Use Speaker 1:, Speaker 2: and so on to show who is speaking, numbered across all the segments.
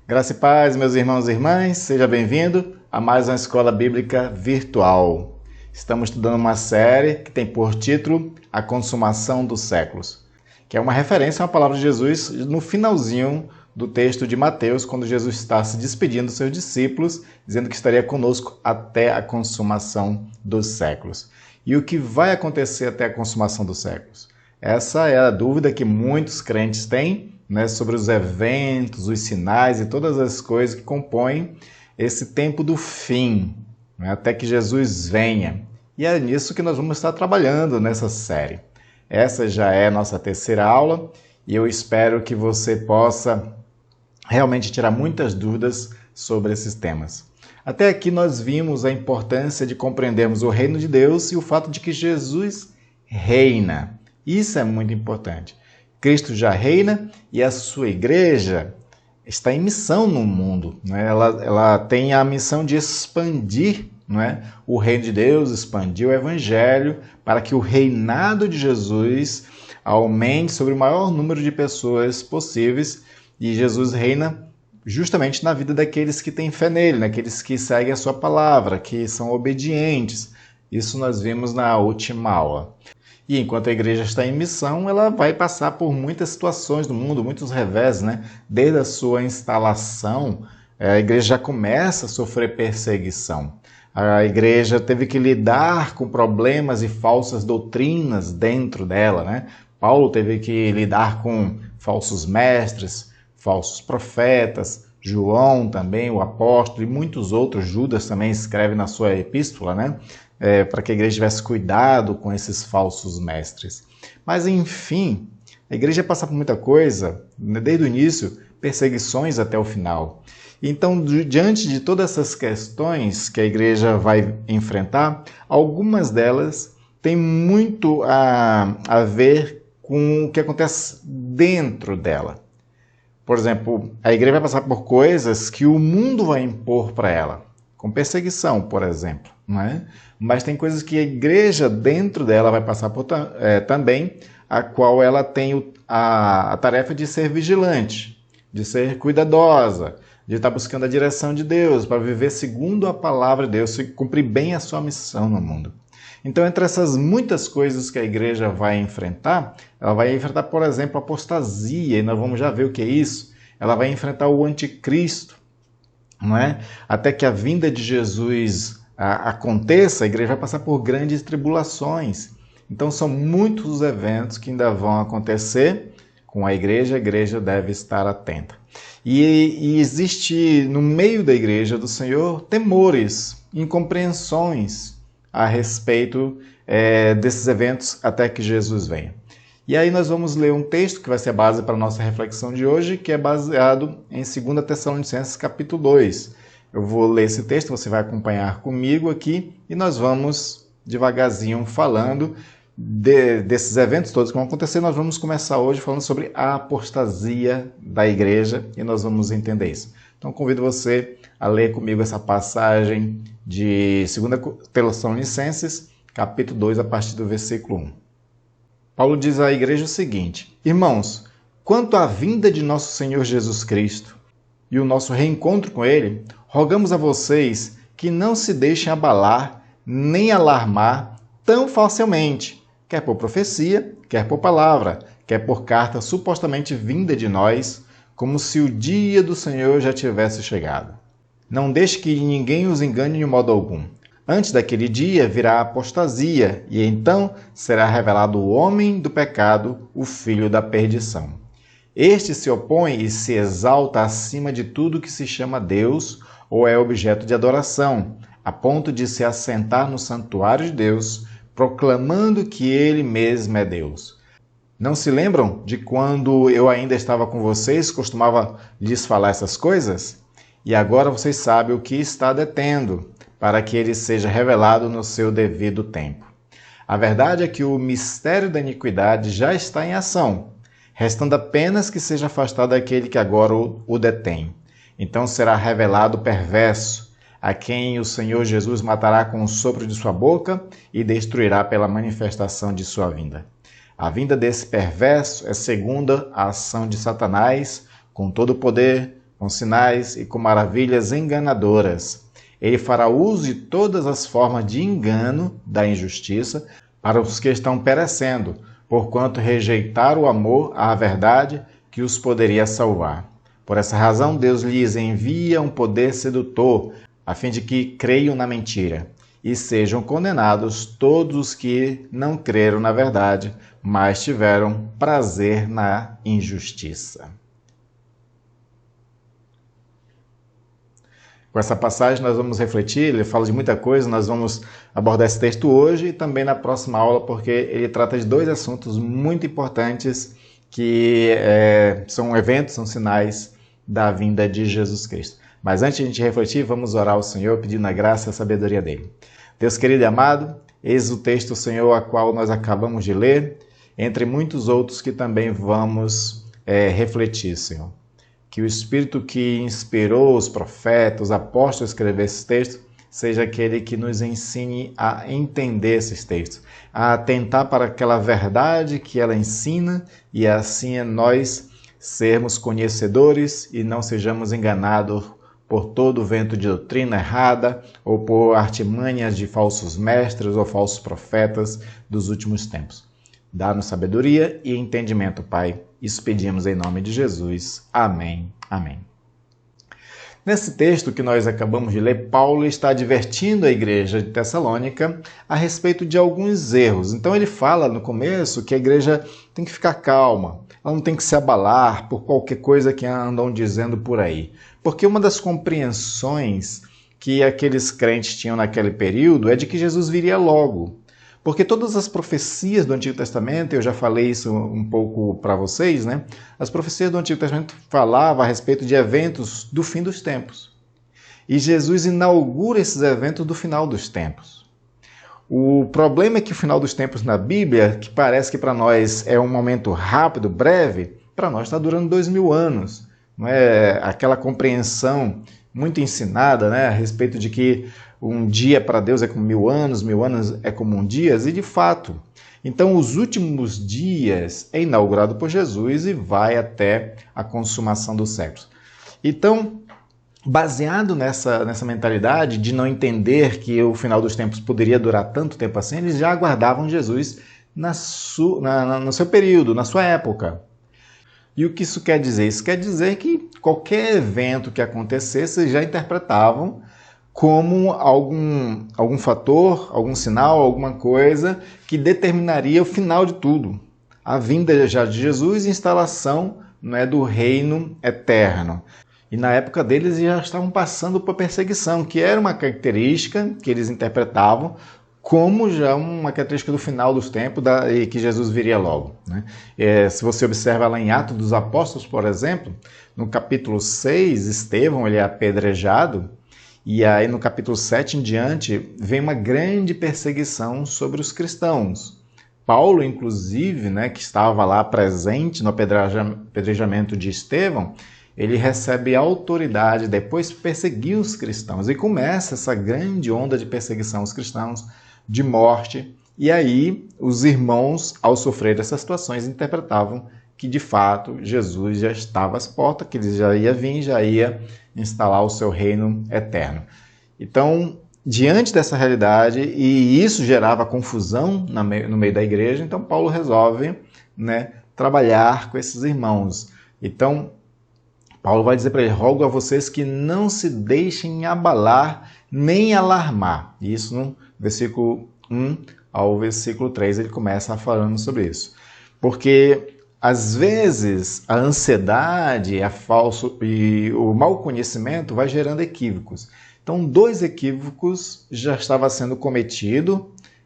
Speaker 1: Graça e paz, meus irmãos e irmãs, seja bem-vindo a mais uma Escola Bíblica Virtual. Estamos estudando uma série que tem por título A Consumação dos Séculos, que é uma referência a uma palavra de Jesus no finalzinho do texto de Mateus, quando Jesus está se despedindo dos seus discípulos, dizendo que estaria conosco até a consumação dos séculos. E o que vai acontecer até a consumação dos séculos? Essa é a dúvida que muitos crentes têm, sobre os eventos, os sinais e todas as coisas que compõem esse tempo do fim, até que Jesus venha. E é nisso que nós vamos estar trabalhando nessa série. Essa já é a nossa terceira aula e eu espero que você possa realmente tirar muitas dúvidas sobre esses temas. Até aqui nós vimos a importância de compreendermos o reino de Deus e o fato de que Jesus reina. Isso é muito importante. Cristo já reina e a sua igreja está em missão no mundo. Ela tem a missão de expandir o reino de Deus, expandir o evangelho para que o reinado de Jesus aumente sobre o maior número de pessoas possíveis. E Jesus reina justamente na vida daqueles que têm fé nele, naqueles que seguem a sua palavra, que são obedientes. Isso nós vimos na última aula. E enquanto a igreja está em missão, ela vai passar por muitas situações do mundo, muitos revés, Desde a sua instalação, a igreja já começa a sofrer perseguição. A igreja teve que lidar com problemas e falsas doutrinas dentro dela, Paulo teve que lidar com falsos mestres, falsos profetas, João também, o apóstolo, e muitos outros, Judas também escreve na sua epístola, para que a igreja tivesse cuidado com esses falsos mestres. Mas, enfim, a igreja passa por muita coisa, desde o início, perseguições até o final. Então, diante de todas essas questões que a igreja vai enfrentar, algumas delas têm muito a ver com o que acontece dentro dela. Por exemplo, a igreja vai passar por coisas que o mundo vai impor para ela, com perseguição, por exemplo. Mas tem coisas que a igreja dentro dela vai passar por também, a qual ela tem a tarefa de ser vigilante, de ser cuidadosa, de estar buscando a direção de Deus, para viver segundo a palavra de Deus e cumprir bem a sua missão no mundo. Então, entre essas muitas coisas que a igreja vai enfrentar, ela vai enfrentar, por exemplo, a apostasia, e nós vamos já ver o que é isso. Ela vai enfrentar o anticristo, Até que a vinda de Jesus aconteça, a igreja vai passar por grandes tribulações. Então, são muitos os eventos que ainda vão acontecer com a igreja deve estar atenta. E existe no meio da igreja do Senhor temores, incompreensões a respeito desses eventos até que Jesus venha. E aí nós vamos ler um texto que vai ser a base para a nossa reflexão de hoje, que é baseado em 2 Tessalonicenses capítulo 2. Eu vou ler esse texto, você vai acompanhar comigo aqui e nós vamos devagarzinho falando desses eventos todos que vão acontecer. Nós vamos começar hoje falando sobre a apostasia da igreja e nós vamos entender isso. Então convido você a ler comigo essa passagem de 2 Tessalonicenses capítulo 2 a partir do versículo 1. Paulo diz à igreja o seguinte: Irmãos, quanto à vinda de nosso Senhor Jesus Cristo e o nosso reencontro com Ele, rogamos a vocês que não se deixem abalar nem alarmar tão facilmente, quer por profecia, quer por palavra, quer por carta supostamente vinda de nós, como se o dia do Senhor já tivesse chegado. Não deixe que ninguém os engane de modo algum. Antes daquele dia virá a apostasia, e então será revelado o homem do pecado, o filho da perdição. Este se opõe e se exalta acima de tudo que se chama Deus ou é objeto de adoração, a ponto de se assentar no santuário de Deus, proclamando que ele mesmo é Deus. Não se lembram de quando eu ainda estava com vocês, costumava lhes falar essas coisas? E agora vocês sabem o que está detendo, para que ele seja revelado no seu devido tempo. A verdade é que o mistério da iniquidade já está em ação, restando apenas que seja afastado aquele que agora o detém. Então será revelado o perverso, a quem o Senhor Jesus matará com o sopro de sua boca e destruirá pela manifestação de sua vinda. A vinda desse perverso é segundo a ação de Satanás, com todo o poder, com sinais e com maravilhas enganadoras. Ele fará uso de todas as formas de engano da injustiça para os que estão perecendo, porquanto rejeitaram o amor à verdade que os poderia salvar. Por essa razão, Deus lhes envia um poder sedutor, a fim de que creiam na mentira, e sejam condenados todos os que não creram na verdade, mas tiveram prazer na injustiça. Com essa passagem nós vamos refletir, ele fala de muita coisa, nós vamos abordar esse texto hoje e também na próxima aula, porque ele trata de dois assuntos muito importantes que são eventos, são sinais da vinda de Jesus Cristo. Mas antes de a gente refletir, vamos orar ao Senhor pedindo a graça e a sabedoria dele. Deus querido e amado, eis o texto, Senhor, a qual nós acabamos de ler, entre muitos outros que também vamos refletir, Senhor. Que o Espírito que inspirou os profetas, os apóstolos a escrever esses textos, seja aquele que nos ensine a entender esses textos, a atentar para aquela verdade que ela ensina e assim nós sermos conhecedores e não sejamos enganados por todo o vento de doutrina errada ou por artimanhas de falsos mestres ou falsos profetas dos últimos tempos. Dá-nos sabedoria e entendimento, Pai. Isso pedimos em nome de Jesus. Amém. Amém. Nesse texto que nós acabamos de ler, Paulo está advertindo a igreja de Tessalônica a respeito de alguns erros. Então ele fala no começo que a igreja tem que ficar calma, ela não tem que se abalar por qualquer coisa que andam dizendo por aí. Porque uma das compreensões que aqueles crentes tinham naquele período é de que Jesus viria logo. Porque todas as profecias do Antigo Testamento, eu já falei isso um pouco para vocês, né? As profecias do Antigo Testamento falavam a respeito de eventos do fim dos tempos. E Jesus inaugura esses eventos do final dos tempos. O problema é que o final dos tempos na Bíblia, que parece que para nós é um momento rápido, breve, para nós está durando 2000 anos. Não é aquela compreensão muito ensinada, né, a respeito de que um dia para Deus é como 1000 anos é como um dia, e de fato. Então, os últimos dias é inaugurado por Jesus e vai até a consumação dos séculos. Então, baseado nessa mentalidade de não entender que o final dos tempos poderia durar tanto tempo assim, eles já aguardavam Jesus no seu período, na sua época. E o que isso quer dizer? Isso quer dizer que qualquer evento que acontecesse, eles já interpretavam como algum fator, algum sinal, alguma coisa que determinaria o final de tudo. A vinda já de Jesus e a instalação, né, do reino eterno. E na época deles já estavam passando por perseguição, que era uma característica que eles interpretavam como já uma característica do final dos tempos e que Jesus viria logo. Né? Se você observa lá em Atos dos Apóstolos, por exemplo, no capítulo 6, Estevão ele é apedrejado, e aí no capítulo 7 em diante vem uma grande perseguição sobre os cristãos. Paulo, inclusive, né, que estava lá presente no apedrejamento de Estevão, ele recebe autoridade depois de perseguir os cristãos. E começa essa grande onda de perseguição aos cristãos, de morte. E aí os irmãos, ao sofrer essas situações, interpretavam que de fato Jesus já estava às portas, que ele já ia vir, já ia instalar o seu reino eterno. Então, diante dessa realidade, e isso gerava confusão no meio da igreja, então Paulo resolve, né, trabalhar com esses irmãos. Então, Paulo vai dizer para ele: rogo a vocês que não se deixem abalar nem alarmar. Isso no versículo 1 ao versículo 3 ele começa falando sobre isso. Porque às vezes a ansiedade e o mau conhecimento vai gerando equívocos. Então, 2 equívocos já estavam sendo cometidos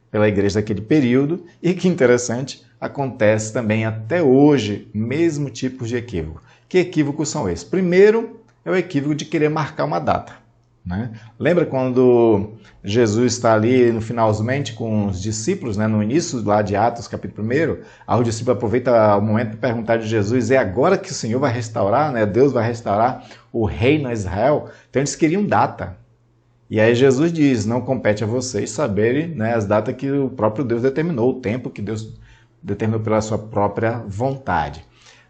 Speaker 1: pela igreja daquele período e que interessante, acontece também até hoje, mesmo tipo de equívoco. Que equívocos são esses? Primeiro é o equívoco de querer marcar uma data. Né? Lembra quando Jesus está ali no finalmente com os discípulos, né? No início lá de Atos, capítulo 1, aí o discípulo aproveita o momento para perguntar de Jesus: é agora que o Senhor vai restaurar, né? Deus vai restaurar o reino a Israel? Então eles queriam data. E aí Jesus diz: não compete a vocês saberem, né, as datas que o próprio Deus determinou, o tempo que Deus determinou pela sua própria vontade.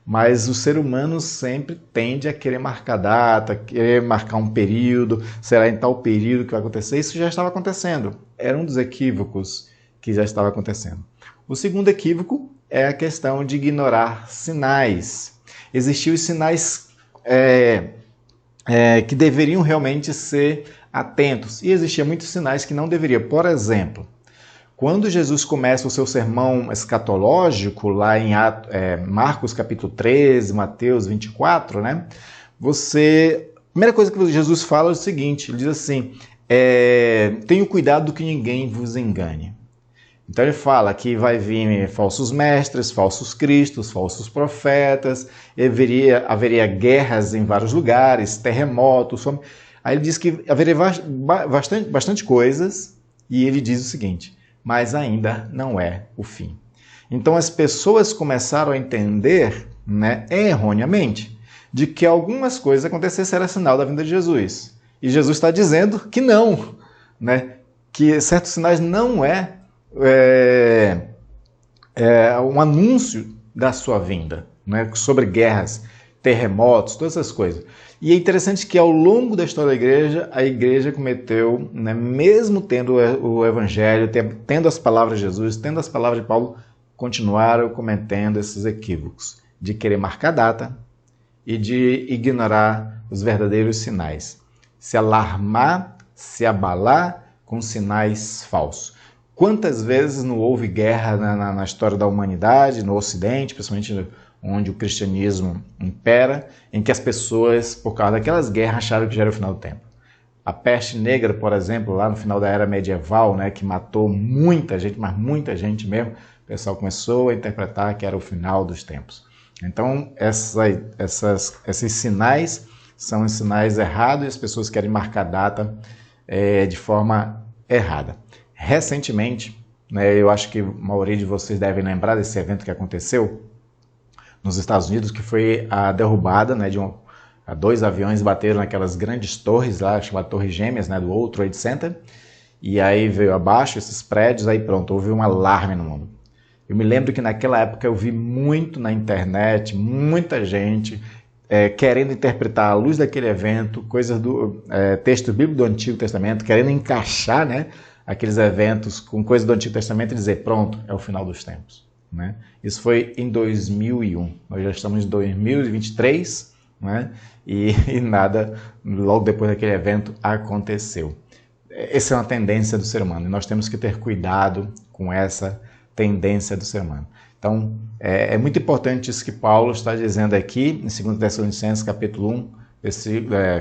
Speaker 1: Mas o ser humano sempre tende a querer marcar data, querer marcar um período, será em tal período que vai acontecer. Isso já estava acontecendo. Era um dos equívocos que já estava acontecendo. O segundo equívoco é a questão de ignorar sinais. Existiam os sinais que deveriam realmente ser atentos. E existiam muitos sinais que não deveriam. Por exemplo, quando Jesus começa o seu sermão escatológico, lá em Marcos capítulo 13, Mateus 24, né? A primeira coisa que Jesus fala é o seguinte, ele diz assim, tenham cuidado que ninguém vos engane. Então ele fala que vai vir falsos mestres, falsos cristos, falsos profetas, haveria guerras em vários lugares, terremotos. Aí ele diz que haveria bastante coisas e ele diz o seguinte, mas ainda não é o fim. Então as pessoas começaram a entender, né, erroneamente, de que algumas coisas acontecessem era sinal da vinda de Jesus. E Jesus está dizendo que não, né, que certos sinais não é um anúncio da sua vinda, né? Sobre guerras, terremotos, todas essas coisas. E é interessante que ao longo da história da igreja, a igreja cometeu, né, mesmo tendo o evangelho, tendo as palavras de Jesus, tendo as palavras de Paulo, continuaram cometendo esses equívocos de querer marcar data e de ignorar os verdadeiros sinais. Se alarmar, se abalar com sinais falsos. Quantas vezes não houve guerra na história da humanidade, no Ocidente, principalmente onde o cristianismo impera, em que as pessoas, por causa daquelas guerras, acharam que já era o final do tempo. A peste negra, por exemplo, lá no final da era medieval, né, que matou muita gente, mas muita gente mesmo, o pessoal começou a interpretar que era o final dos tempos. Então, esses sinais são os sinais errados e as pessoas querem marcar data de forma errada. Recentemente, né, eu acho que a maioria de vocês devem lembrar desse evento que aconteceu nos Estados Unidos, que foi a derrubada, né, dois aviões bateram naquelas grandes torres lá, chamadas Torres Gêmeas, né, do World Trade Center, e aí veio abaixo esses prédios, aí pronto, houve um alarme no mundo. Eu me lembro que naquela época eu vi muito na internet, muita gente querendo interpretar à luz daquele evento, coisas do texto bíblico do Antigo Testamento, querendo encaixar, né, aqueles eventos com coisas do Antigo Testamento e dizer, pronto, é o final dos tempos. Né? Isso foi em 2001. Nós já estamos em 2023, né? e nada, logo depois daquele evento, aconteceu. Essa é uma tendência do ser humano e nós temos que ter cuidado com essa tendência do ser humano. Então, é muito importante isso que Paulo está dizendo aqui, em 2 Tessalonicenses, capítulo 1,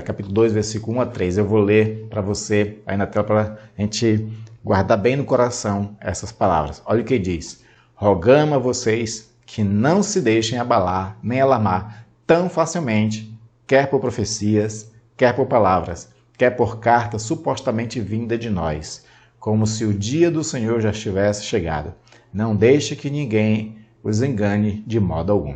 Speaker 1: capítulo 2, versículo 1 a 3. Eu vou ler para você aí na tela para a gente guardar bem no coração essas palavras. Olha o que diz. Rogamos a vocês que não se deixem abalar nem alarmar tão facilmente, quer por profecias, quer por palavras, quer por carta supostamente vinda de nós, como se o dia do Senhor já estivesse chegado. Não deixe que ninguém os engane de modo algum.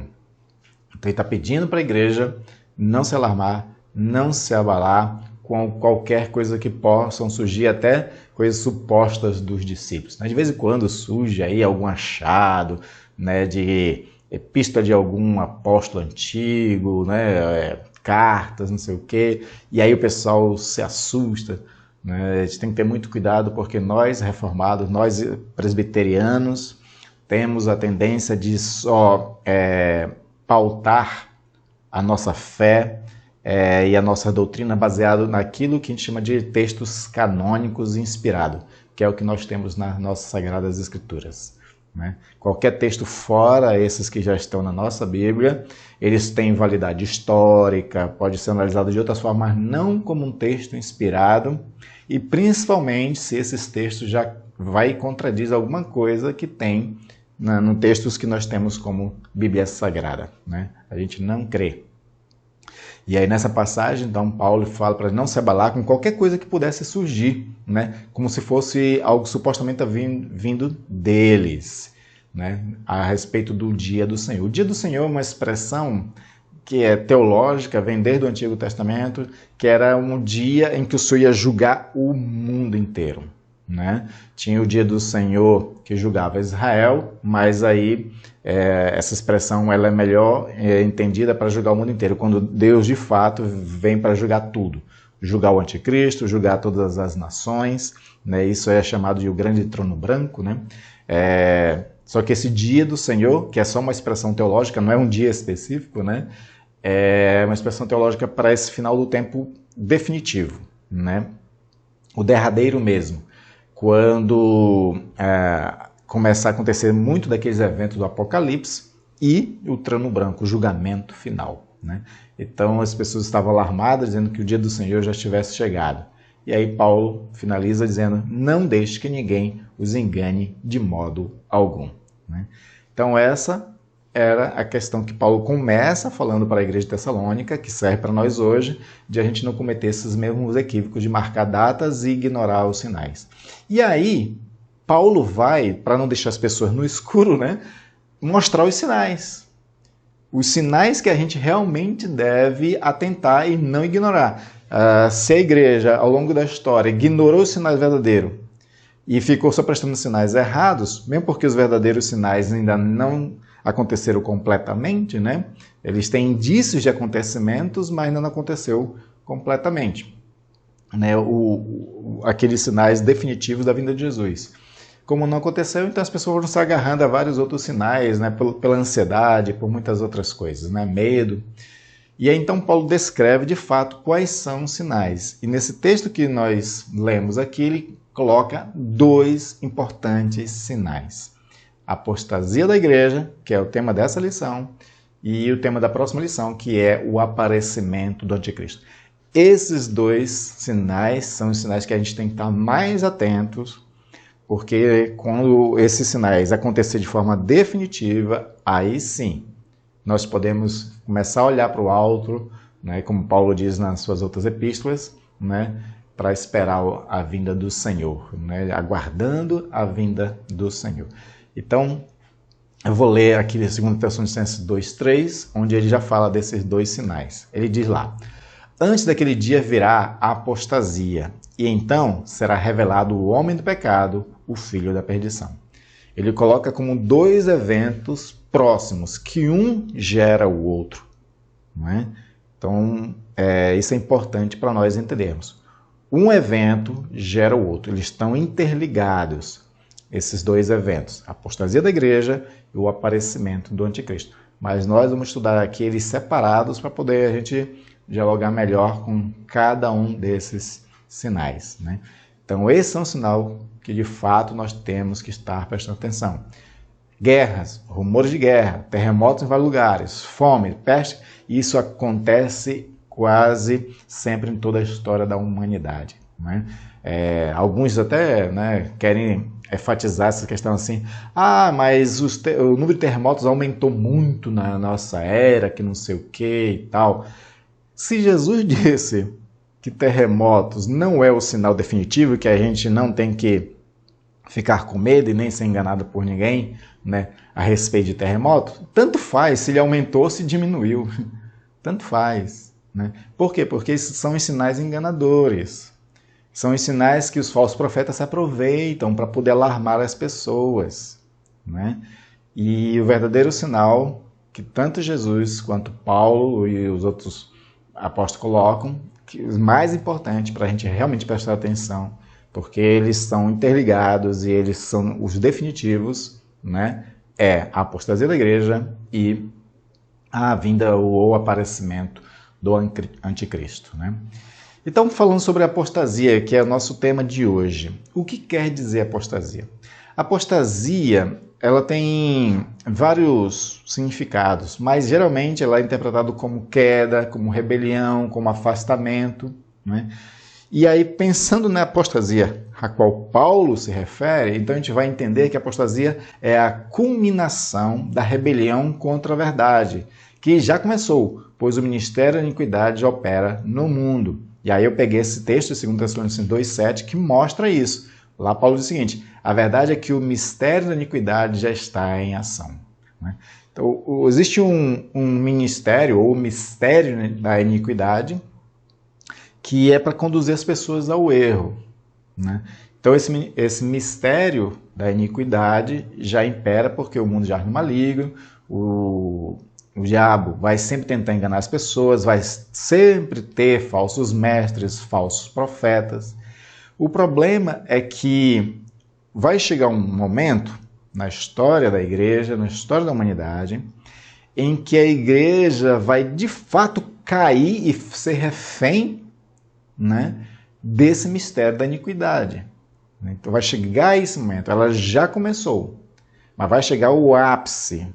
Speaker 1: Então ele está pedindo para a igreja não se alarmar, não se abalar com qualquer coisa que possam surgir, até coisas supostas dos discípulos. De vez em quando surge aí algum achado, né, de epístola de algum apóstolo antigo, né, cartas, não sei o quê, e aí o pessoal se assusta. Né? A gente tem que ter muito cuidado porque nós reformados, nós presbiterianos, temos a tendência de só pautar a nossa fé e a nossa doutrina baseado naquilo que a gente chama de textos canônicos inspirados, que é o que nós temos nas nossas Sagradas Escrituras. Né? Qualquer texto fora esses que já estão na nossa Bíblia, eles têm validade histórica, pode ser analisado de outras formas, mas não como um texto inspirado, e principalmente se esses textos já vai e contradiz alguma coisa que tem no textos que nós temos como Bíblia Sagrada. Né? A gente não crê. E aí nessa passagem, então, Paulo fala para não se abalar com qualquer coisa que pudesse surgir, né? Como se fosse algo supostamente vindo deles, né? A respeito do dia do Senhor. O dia do Senhor é uma expressão que é teológica, vem desde o Antigo Testamento, que era um dia em que o Senhor ia julgar o mundo inteiro. né? Tinha o dia do Senhor que julgava Israel, mas aí essa expressão ela é melhor entendida para julgar o mundo inteiro, quando Deus de fato vem para julgar tudo. Julgar o anticristo, julgar todas as nações, né? Isso é chamado de o grande trono branco, né? Só que esse dia do Senhor, que é só uma expressão teológica, não é um dia específico, né? É uma expressão teológica para esse final do tempo definitivo, né? O derradeiro mesmo, quando começar a acontecer muito daqueles eventos do Apocalipse e o trono branco, o julgamento final, né? Então as pessoas estavam alarmadas, dizendo que o dia do Senhor já estivesse chegado. E aí Paulo finaliza dizendo, não deixe que ninguém os engane de modo algum, né? Então essa era a questão que Paulo começa falando para a igreja de Tessalônica, que serve para nós hoje, de a gente não cometer esses mesmos equívocos de marcar datas e ignorar os sinais. E aí, Paulo vai, para não deixar as pessoas no escuro, né, mostrar os sinais. Os sinais que a gente realmente deve atentar e não ignorar. Se a igreja, ao longo da história, ignorou os sinais verdadeiros e ficou só prestando sinais errados, mesmo porque os verdadeiros sinais ainda não aconteceram completamente, né? Eles têm indícios de acontecimentos, mas ainda não aconteceu completamente, né? Aqueles sinais definitivos da vinda de Jesus. Como não aconteceu, então as pessoas foram se agarrando a vários outros sinais, né? Pela ansiedade, por muitas outras coisas, né? Medo. E aí então Paulo descreve de fato quais são os sinais. E nesse texto que nós lemos aqui, ele coloca 2 importantes sinais. A apostasia da igreja, que é o tema dessa lição, e o tema da próxima lição, que é o aparecimento do anticristo. Esses 2 sinais são os sinais que a gente tem que estar mais atentos, porque quando esses sinais acontecerem de forma definitiva, aí sim, nós podemos começar a olhar para o alto, né, como Paulo diz nas suas outras epístolas, né, para esperar a vinda do Senhor, né, aguardando a vinda do Senhor. Então, eu vou ler aqui 2 Tessalonicenses 2:3, onde ele já fala desses 2 sinais. Ele diz lá, antes daquele dia virá a apostasia, e então será revelado o homem do pecado, o filho da perdição. Ele coloca como 2 eventos próximos, que um gera o outro, não é? Então, isso é importante para nós entendermos. Um evento gera o outro, eles estão interligados. Esses 2 eventos, a apostasia da igreja e o aparecimento do anticristo. Mas nós vamos estudar aqui eles separados para poder a gente dialogar melhor com cada um desses sinais, né? Então esse é um sinal que de fato nós temos que estar prestando atenção. Guerras, rumores de guerra, terremotos em vários lugares, fome, peste, isso acontece quase sempre em toda a história da humanidade, né? Alguns até, né, querem enfatizar essa questão assim, mas o número de terremotos aumentou muito na nossa era, que não sei o que e tal. Se Jesus disse que terremotos não é o sinal definitivo, que a gente não tem que ficar com medo e nem ser enganado por ninguém, né, a respeito de terremoto, tanto faz se ele aumentou ou se diminuiu, tanto faz, né? Por quê? Porque esses são os sinais enganadores. São os sinais que os falsos profetas se aproveitam para poder alarmar as pessoas, né? E o verdadeiro sinal que tanto Jesus quanto Paulo e os outros apóstolos colocam, que o mais importante para a gente realmente prestar atenção, porque eles são interligados e eles são os definitivos, né? É a apostasia da igreja e a vinda ou o aparecimento do anticristo, né? Então, falando sobre a apostasia, que é o nosso tema de hoje, o que quer dizer apostasia? Apostasia, ela tem vários significados, mas geralmente ela é interpretada como queda, como rebelião, como afastamento, né? E aí, pensando na apostasia a qual Paulo se refere, então a gente vai entender que a apostasia é a culminação da rebelião contra a verdade, que já começou, pois o ministério da iniquidade opera no mundo. E aí eu peguei esse texto de 2 Tessalonicenses 2:7 que mostra isso. Lá Paulo diz o seguinte, a verdade é que o mistério da iniquidade já está em ação, né? Então, existe um ministério, ou mistério da iniquidade, que é para conduzir as pessoas ao erro, né? Então esse mistério da iniquidade já impera porque o mundo já é maligno, o diabo vai sempre tentar enganar as pessoas, vai sempre ter falsos mestres, falsos profetas. O problema é que vai chegar um momento na história da igreja, na história da humanidade, em que a igreja vai de fato cair e ser refém, né, desse mistério da iniquidade. Então vai chegar esse momento, ela já começou, mas vai chegar o ápice,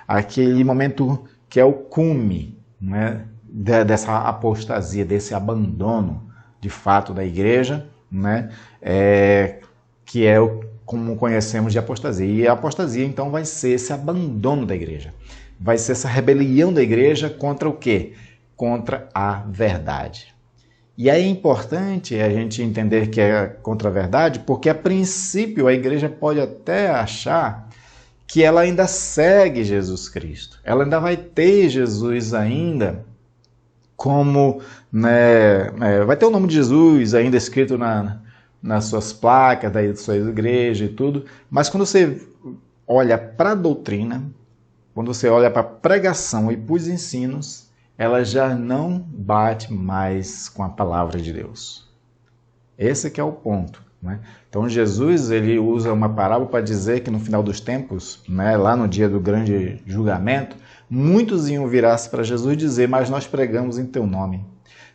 Speaker 1: aquele momento que é o cume, né, dessa apostasia, desse abandono de fato da igreja, né, que é como conhecemos de apostasia. E a apostasia então vai ser esse abandono da igreja, vai ser essa rebelião da igreja contra o quê? Contra a verdade. E aí é importante a gente entender que é contra a verdade, porque a princípio a igreja pode até achar que ela ainda segue Jesus Cristo. Ela ainda vai ter Jesus ainda como, né, vai ter o nome de Jesus ainda escrito nas suas placas, da sua igreja e tudo. Mas quando você olha para a doutrina, quando você olha para a pregação e para os ensinos, ela já não bate mais com a palavra de Deus. Esse que é o ponto, né? Então Jesus ele usa uma parábola para dizer que no final dos tempos, né, lá no dia do grande julgamento, muitos iam virar-se para Jesus e dizer: mas nós pregamos em teu nome,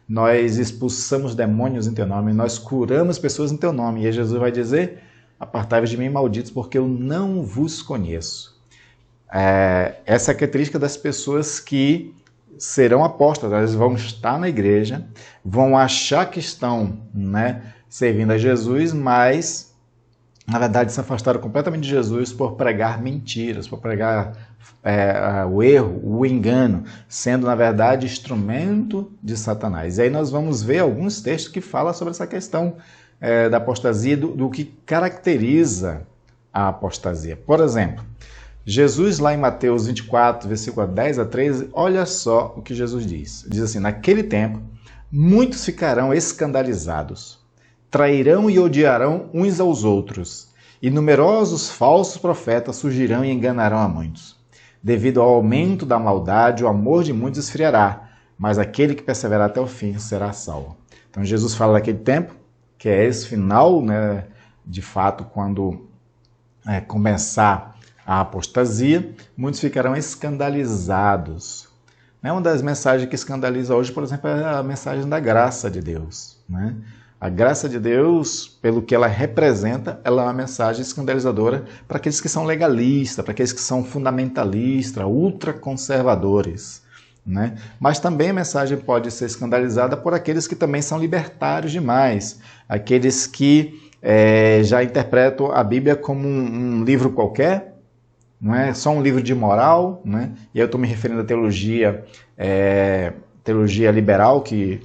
Speaker 1: nós expulsamos demônios em teu nome, nós curamos pessoas em teu nome. E aí Jesus vai dizer: apartai-vos de mim, malditos, porque eu não vos conheço. Essa é a característica das pessoas que serão apóstatas. Elas vão estar na igreja, vão achar que estão, né, servindo a Jesus, mas na verdade se afastaram completamente de Jesus por pregar mentiras, por pregar o erro, o engano, sendo na verdade instrumento de Satanás. E aí nós vamos ver alguns textos que falam sobre essa questão da apostasia, do que caracteriza a apostasia. Por exemplo, Jesus, lá em Mateus 24, versículo 10 a 13, olha só o que Jesus diz. Diz assim: naquele tempo, muitos ficarão escandalizados, trairão e odiarão uns aos outros, e numerosos falsos profetas surgirão e enganarão a muitos. Devido ao aumento da maldade, o amor de muitos esfriará, mas aquele que perseverar até o fim será salvo. Então Jesus fala daquele tempo, que é esse final, né, de fato, quando começar a apostasia, muitos ficarão escandalizados. Uma das mensagens que escandaliza hoje, por exemplo, é a mensagem da graça de Deus, né? A graça de Deus, pelo que ela representa, ela é uma mensagem escandalizadora para aqueles que são legalistas, para aqueles que são fundamentalistas, ultraconservadores, né? Mas também a mensagem pode ser escandalizada por aqueles que também são libertários demais, aqueles que já interpretam a Bíblia como um livro qualquer, não é só um livro de moral, né? E aí eu estou me referindo à teologia liberal que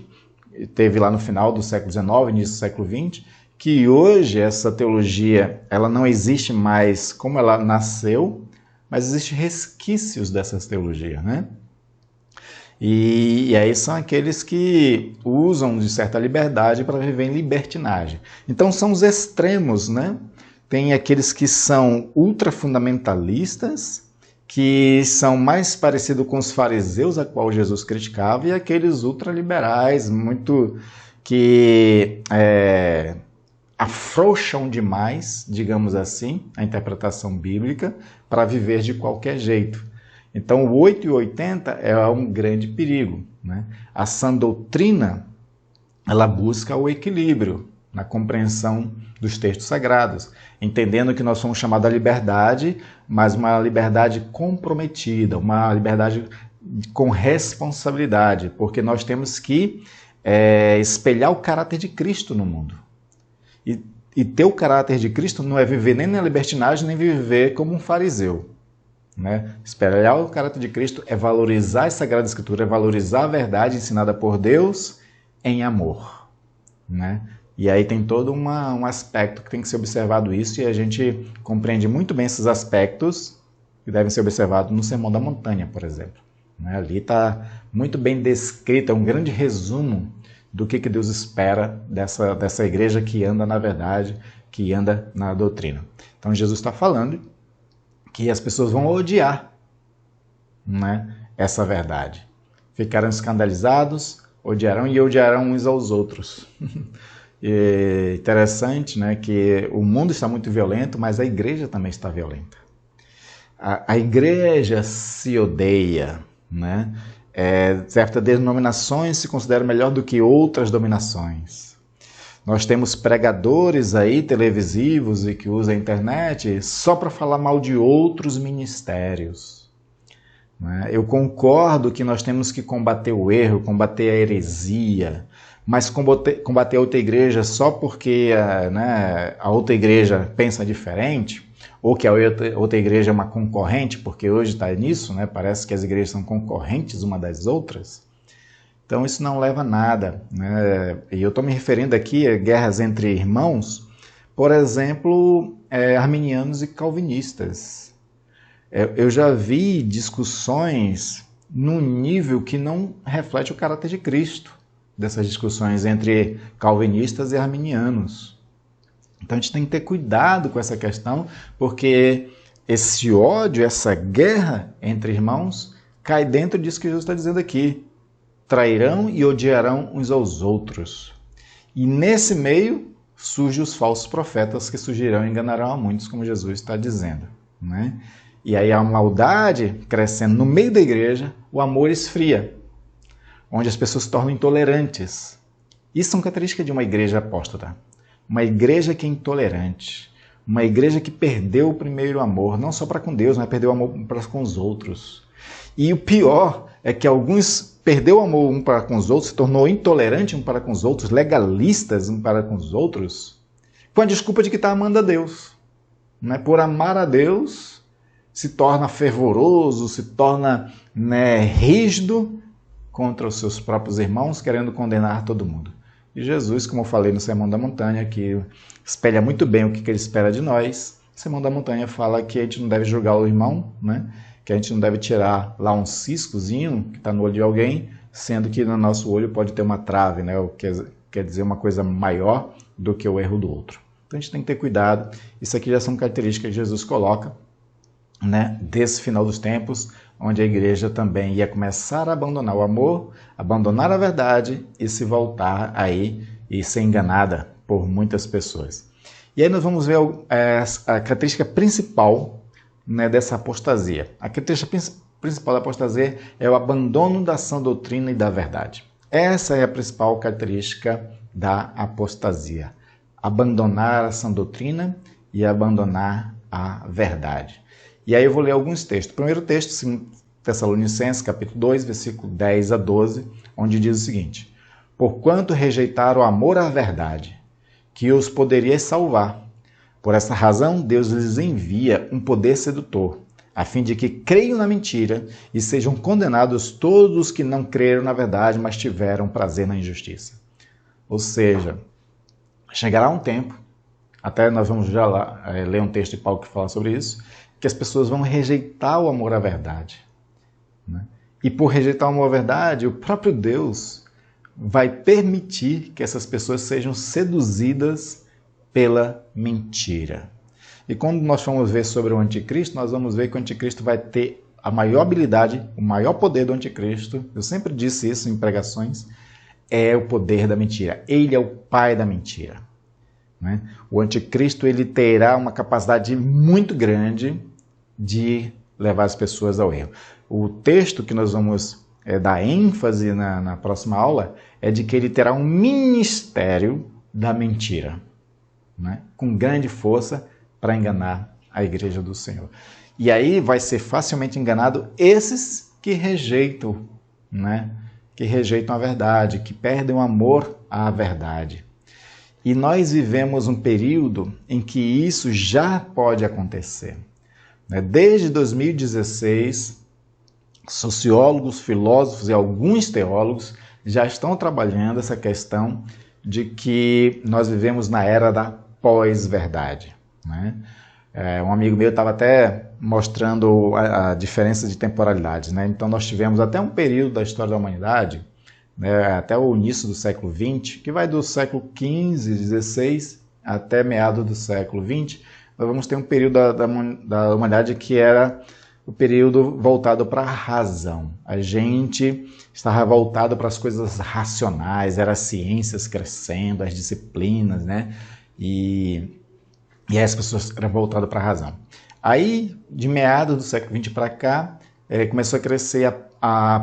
Speaker 1: teve lá no final do século XIX, início do século XX, que hoje essa teologia ela não existe mais como ela nasceu, mas existem resquícios dessas teologias, né? E aí são aqueles que usam de certa liberdade para viver em libertinagem. Então são os extremos, né? Tem aqueles que são ultrafundamentalistas, que são mais parecidos com os fariseus, a qual Jesus criticava, e aqueles ultraliberais, muito que afrouxam demais, digamos assim, a interpretação bíblica para viver de qualquer jeito. Então o 8 e 80 é um grande perigo, né? A sã doutrina, ela busca o equilíbrio na compreensão dos textos sagrados, entendendo que nós somos chamados à liberdade, mas uma liberdade comprometida, uma liberdade com responsabilidade, porque nós temos que espelhar o caráter de Cristo no mundo. E ter o caráter de Cristo não é viver nem na libertinagem, nem viver como um fariseu, né? Espelhar o caráter de Cristo é valorizar a Sagrada Escritura, é valorizar a verdade ensinada por Deus em amor, né? E aí tem todo um aspecto que tem que ser observado isso, e a gente compreende muito bem esses aspectos que devem ser observados no Sermão da Montanha, por exemplo, né? Ali está muito bem descrito, é um grande resumo do que Deus espera dessa igreja que anda na verdade, que anda na doutrina. Então Jesus está falando que as pessoas vão odiar, né, essa verdade. Ficarão escandalizados, odiarão e odiarão uns aos outros. E interessante, né, que o mundo está muito violento, mas a igreja também está violenta. A igreja se odeia, né? Certas denominações se consideram melhor do que outras dominações. Nós temos pregadores aí televisivos e que usam a internet só para falar mal de outros ministérios. Eu concordo que nós temos que combater o erro, combater a heresia, mas combater a outra igreja só porque a outra igreja pensa diferente, ou que a outra igreja é uma concorrente, porque hoje está nisso, né? Parece que as igrejas são concorrentes uma das outras. Então isso não leva a nada, né? E eu estou me referindo aqui a guerras entre irmãos, por exemplo, arminianos e calvinistas. Eu já vi discussões num nível que não reflete o caráter de Cristo, dessas discussões entre calvinistas e arminianos. Então a gente tem que ter cuidado com essa questão, porque esse ódio, essa guerra entre irmãos, cai dentro disso que Jesus está dizendo aqui. Trairão e odiarão uns aos outros. E nesse meio surgem os falsos profetas que surgirão e enganarão a muitos, como Jesus está dizendo, né? E aí a maldade crescendo no meio da igreja, o amor esfria, onde as pessoas se tornam intolerantes. Isso é uma característica de uma igreja apóstata. Uma igreja que é intolerante, uma igreja que perdeu o primeiro amor, não só para com Deus, mas perdeu o amor para com os outros. E o pior é que alguns perdeu o amor um para com os outros, se tornou intolerante um para com os outros, legalistas um para com os outros, com a desculpa de que está amando a Deus. Por amar a Deus, se torna fervoroso, se torna rígido contra os seus próprios irmãos, querendo condenar todo mundo. E Jesus, como eu falei no Sermão da Montanha, que espelha muito bem o que ele espera de nós, o Sermão da Montanha fala que a gente não deve julgar o irmão, né? Que a gente não deve tirar lá um ciscozinho que está no olho de alguém, sendo que no nosso olho pode ter uma trave, né? O que quer dizer uma coisa maior do que o erro do outro. Então a gente tem que ter cuidado. Isso aqui já são características que Jesus coloca, né, desse final dos tempos, onde a igreja também ia começar a abandonar o amor, abandonar a verdade e se voltar aí e ser enganada por muitas pessoas. E aí nós vamos ver a característica principal, né, dessa apostasia. A característica principal da apostasia é o abandono da sã doutrina e da verdade. Essa é a principal característica da apostasia. Abandonar a sã doutrina e abandonar a verdade. E aí eu vou ler alguns textos. O primeiro texto, Tessalonicenses, capítulo 2, versículo 10 a 12, onde diz o seguinte: porquanto rejeitaram o amor à verdade, que os poderia salvar. Por essa razão, Deus lhes envia um poder sedutor, a fim de que creiam na mentira e sejam condenados todos os que não creram na verdade, mas tiveram prazer na injustiça. Ou seja, chegará um tempo, até nós vamos já lá ler um texto de Paulo que fala sobre isso, que as pessoas vão rejeitar o amor à verdade. Né? E por rejeitar o amor à verdade, o próprio Deus vai permitir que essas pessoas sejam seduzidas pela mentira. E quando nós formos ver sobre o anticristo, nós vamos ver que o anticristo vai ter a maior habilidade, o maior poder do anticristo, eu sempre disse isso em pregações, é o poder da mentira. Ele é o pai da mentira. Né? O anticristo ele terá uma capacidade muito grande de levar as pessoas ao erro. O texto que nós vamos dar ênfase na próxima aula é de que ele terá um ministério da mentira, né? Com grande força para enganar a igreja do Senhor. E aí vai ser facilmente enganado esses que rejeitam, né? Que rejeitam a verdade, que perdem o amor à verdade. E nós vivemos um período em que isso já pode acontecer. Desde 2016, sociólogos, filósofos e alguns teólogos já estão trabalhando essa questão de que nós vivemos na era da pós-verdade. Né? Um amigo meu estava até mostrando a diferença de temporalidades. Né? Então nós tivemos até um período da história da humanidade, né, até o início do século XX, que vai do século XV, XVI até meados do século XX, nós vamos ter um período da humanidade que era o período voltado para a razão. A gente estava voltado para as coisas racionais, eram as ciências crescendo, as disciplinas, né? E as pessoas eram voltadas para a razão. Aí, de meados do século XX para cá, começou a crescer a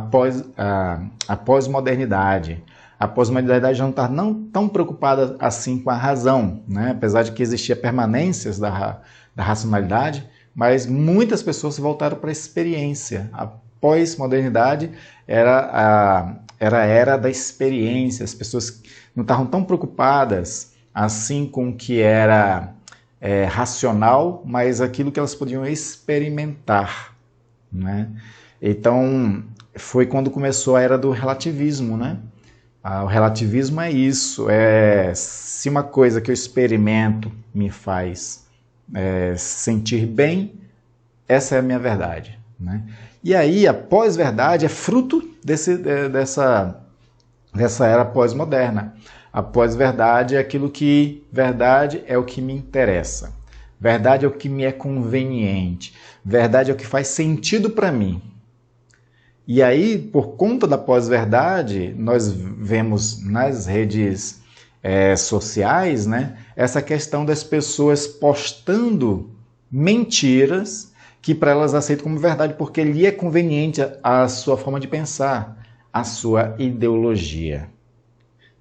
Speaker 1: pós-modernidade. A pós-modernidade já não está tão preocupada assim com a razão, né? Apesar de que existia permanências da racionalidade, mas muitas pessoas se voltaram para a experiência. A pós-modernidade era a era da experiência. As pessoas não estavam tão preocupadas assim com o que era racional, mas aquilo que elas podiam experimentar, né? Então, foi quando começou a era do relativismo, né? O relativismo é isso, se uma coisa que eu experimento me faz sentir bem, essa é a minha verdade, né? E aí a pós-verdade é fruto dessa era pós-moderna. A pós-verdade é aquilo que verdade é o que me interessa, verdade é o que me é conveniente, verdade é o que faz sentido para mim. E aí, por conta da pós-verdade, nós vemos nas redes sociais, né, essa questão das pessoas postando mentiras que para elas aceitam como verdade, porque lhe é conveniente a sua forma de pensar, a sua ideologia.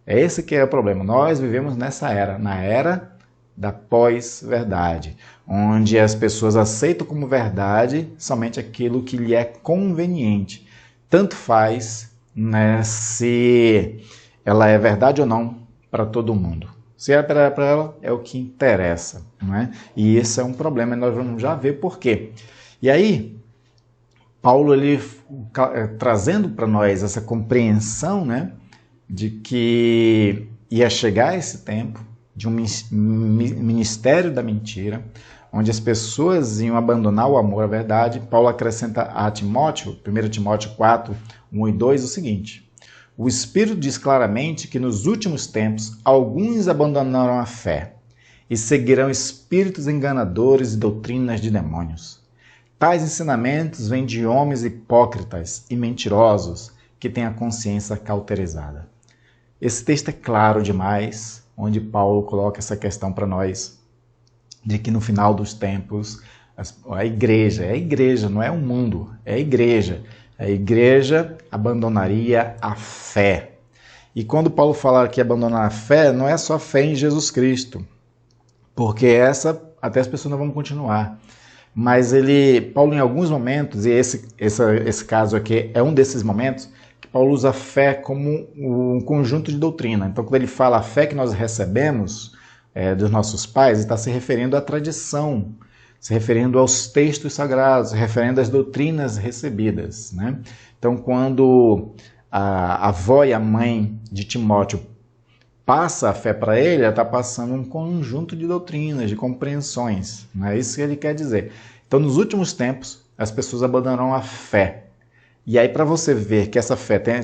Speaker 1: É esse que é o problema. Nós vivemos nessa era, na era da pós-verdade, onde as pessoas aceitam como verdade somente aquilo que lhe é conveniente. Tanto faz, né, se ela é verdade ou não para todo mundo. Se é para ela, é o que interessa, não é? E esse é um problema, nós vamos já ver por quê. E aí, Paulo, ele trazendo para nós essa compreensão, né, de que ia chegar esse tempo de um ministério da mentira, onde as pessoas iam abandonar o amor à verdade. Paulo acrescenta a Timóteo, 1 Timóteo 4, 1 e 2, o seguinte: o Espírito diz claramente que nos últimos tempos alguns abandonaram a fé e seguirão espíritos enganadores e doutrinas de demônios. Tais ensinamentos vêm de homens hipócritas e mentirosos que têm a consciência cauterizada. Esse texto é claro demais, onde Paulo coloca essa questão para nós, de que no final dos tempos, a igreja, não é o mundo, é a igreja. A igreja abandonaria a fé. E quando Paulo fala que abandonar a fé, não é só a fé em Jesus Cristo, porque essa até as pessoas não vão continuar. Mas Paulo em alguns momentos, e esse caso aqui é um desses momentos, que Paulo usa a fé como um conjunto de doutrina. Então, quando ele fala a fé que nós recebemos dos nossos pais, ele está se referindo à tradição, se referindo aos textos sagrados, se referindo às doutrinas recebidas, né? Então, quando a avó e a mãe de Timóteo passa a fé para ele, ela está passando um conjunto de doutrinas, de compreensões. Não é isso que ele quer dizer. Então, nos últimos tempos, as pessoas abandonaram a fé. E aí, para você ver que essa fé tem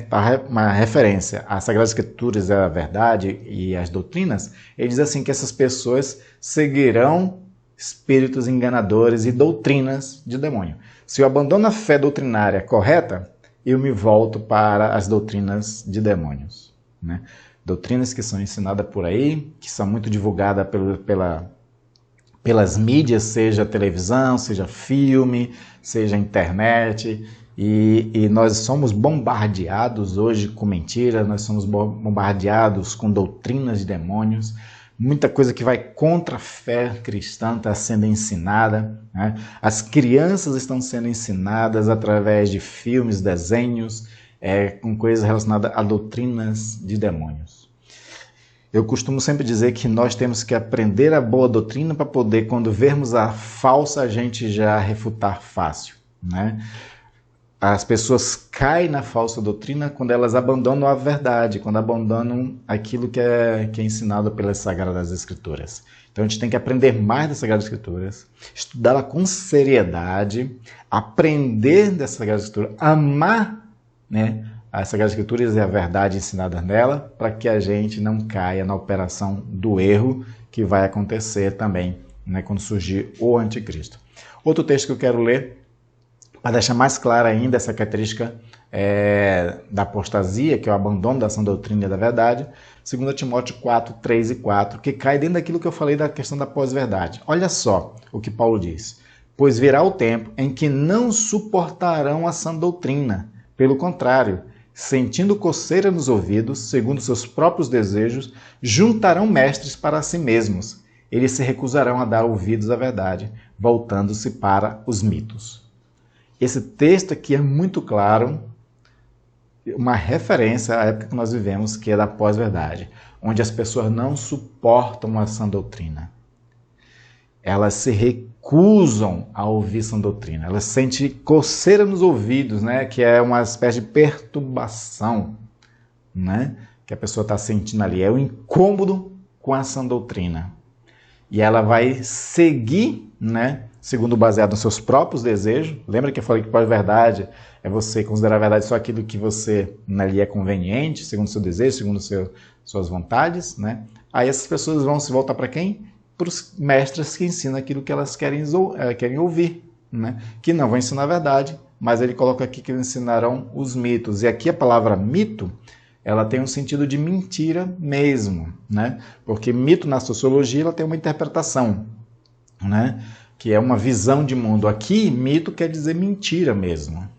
Speaker 1: uma referência às Sagradas Escrituras, à verdade e às doutrinas, ele diz assim que essas pessoas seguirão espíritos enganadores e doutrinas de demônio. Se eu abandono a fé doutrinária correta, eu me volto para as doutrinas de demônios, né? Doutrinas que são ensinadas por aí, que são muito divulgadas pelas mídias, seja televisão, seja filme, seja internet, e nós somos bombardeados hoje com mentiras, nós somos bombardeados com doutrinas de demônios, muita coisa que vai contra a fé cristã está sendo ensinada, né? As crianças estão sendo ensinadas através de filmes, desenhos, com coisas relacionadas a doutrinas de demônios. Eu costumo sempre dizer que nós temos que aprender a boa doutrina para poder, quando vermos a falsa, a gente já refutar fácil, né? As pessoas caem na falsa doutrina quando elas abandonam a verdade, quando abandonam aquilo que é ensinado pelas Sagradas Escrituras. Então a gente tem que aprender mais das Sagradas Escrituras, estudá-la com seriedade, aprender das Sagradas Escrituras, amar, né, as Sagradas Escrituras e a verdade ensinada nela, para que a gente não caia na operação do erro, que vai acontecer também, né, quando surgir o anticristo. Outro texto que eu quero ler, para deixar mais clara ainda essa característica da apostasia, que é o abandono da sã doutrina e da verdade, 2 Timóteo 4, 3 e 4, que cai dentro daquilo que eu falei da questão da pós-verdade. Olha só o que Paulo diz. Pois virá o tempo em que não suportarão a sã doutrina. Pelo contrário, sentindo coceira nos ouvidos, segundo seus próprios desejos, juntarão mestres para si mesmos. Eles se recusarão a dar ouvidos à verdade, voltando-se para os mitos. Esse texto aqui é muito claro, uma referência à época que nós vivemos, que é da pós-verdade, onde as pessoas não suportam a sã doutrina. Elas se recusam a ouvir sã doutrina. Elas sentem coceira nos ouvidos, né? Que é uma espécie de perturbação, né? Que a pessoa está sentindo ali. É o incômodo com a sã doutrina. E ela vai seguir, né? Segundo baseado nos seus próprios desejos. Lembra que eu falei que pós-verdade é você considerar a verdade só aquilo que você ali é conveniente, segundo o seu desejo, segundo suas vontades, né? Aí essas pessoas vão se voltar para quem? Para os mestres que ensinam aquilo que elas querem ouvir, né? Que não vão ensinar a verdade, mas ele coloca aqui que ensinarão os mitos. E aqui a palavra mito, ela tem um sentido de mentira mesmo, né? Porque mito na sociologia ela tem uma interpretação, né? Que é uma visão de mundo. Aqui, mito quer dizer mentira mesmo.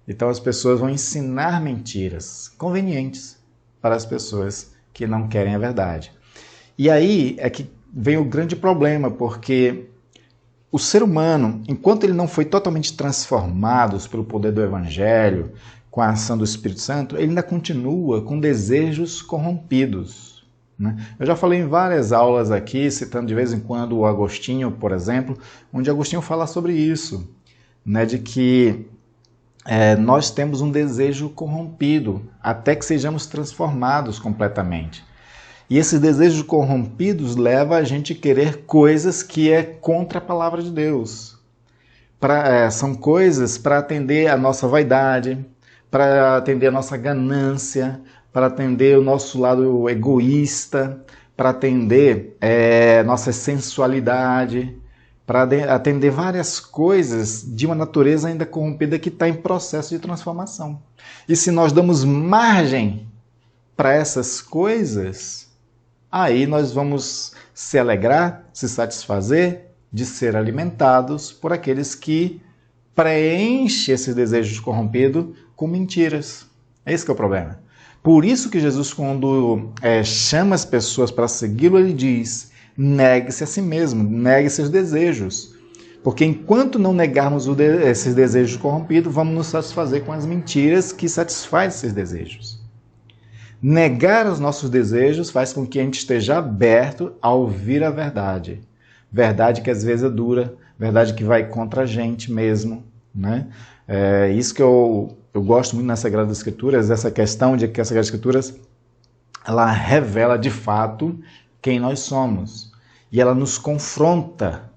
Speaker 1: Então as pessoas vão ensinar mentiras convenientes para as pessoas que não querem a verdade. E aí é que vem o grande problema, porque o ser humano, enquanto ele não foi totalmente transformado pelo poder do Evangelho, com a ação do Espírito Santo, ele ainda continua com desejos corrompidos. Eu já falei em várias aulas aqui, citando de vez em quando o Agostinho, por exemplo, onde Agostinho fala sobre isso, né, de que nós temos um desejo corrompido, até que sejamos transformados completamente. E esses desejos corrompidos levam a gente a querer coisas que é contra a palavra de Deus. São coisas para atender a nossa vaidade, para atender a nossa ganância, para atender o nosso lado egoísta, para atender nossa sensualidade, para atender várias coisas de uma natureza ainda corrompida que está em processo de transformação. E se nós damos margem para essas coisas, aí nós vamos se alegrar, se satisfazer de ser alimentados por aqueles que preenchem esses desejos corrompidos com mentiras. Esse que é o problema. Por isso que Jesus, quando chama as pessoas para segui-lo, ele diz: negue-se a si mesmo, negue seus desejos. Porque enquanto não negarmos esses desejos corrompidos, vamos nos satisfazer com as mentiras que satisfazem esses desejos. Negar os nossos desejos faz com que a gente esteja aberto a ouvir a verdade. Verdade que às vezes é dura, verdade que vai contra a gente mesmo, né? Isso que eu gosto muito nas Sagradas Escrituras, essa questão de que as Sagradas Escrituras ela revela de fato quem nós somos. E ela nos confronta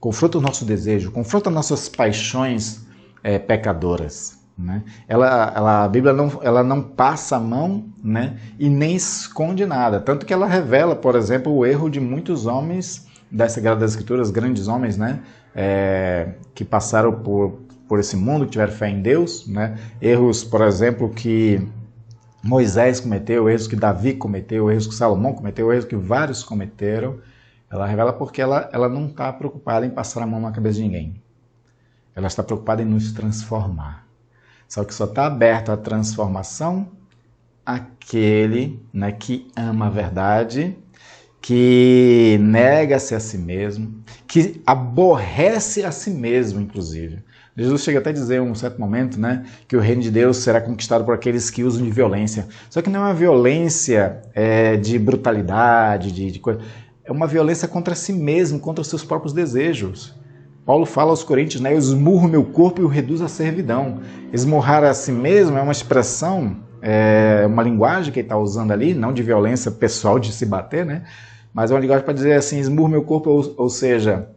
Speaker 1: os nossos desejos, confronta nossas paixões pecadoras. Né? A Bíblia não passa a mão, né? E nem esconde nada. Tanto que ela revela, por exemplo, o erro de muitos homens das Sagradas Escrituras, grandes homens, né? Que passaram por esse mundo, que tiveram fé em Deus, né? Erros, por exemplo, que Moisés cometeu, erros que Davi cometeu, erros que Salomão cometeu, erros que vários cometeram. Ela revela porque ela não está preocupada em passar a mão na cabeça de ninguém. Ela está preocupada em nos transformar. Só que só está aberto à transformação aquele, né, que ama a verdade, que nega-se a si mesmo, que aborrece a si mesmo, inclusive. Jesus chega até a dizer em um certo momento, né, que o reino de Deus será conquistado por aqueles que usam de violência. Só que não é uma violência de brutalidade, de coisa. É uma violência contra si mesmo, contra os seus próprios desejos. Paulo fala aos Coríntios, né, eu esmurro meu corpo e o reduzo à servidão. Esmurrar a si mesmo é uma expressão, uma linguagem que ele está usando ali, não de violência pessoal, de se bater, né, mas é uma linguagem para dizer assim, esmurro meu corpo, ou seja,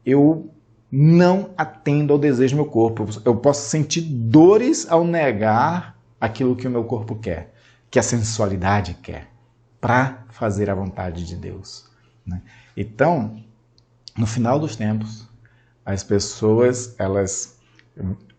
Speaker 1: eu não atendo ao desejo do meu corpo. Eu posso sentir dores ao negar aquilo que o meu corpo quer, que a sensualidade quer, para fazer a vontade de Deus. né? Então, no final dos tempos, as pessoas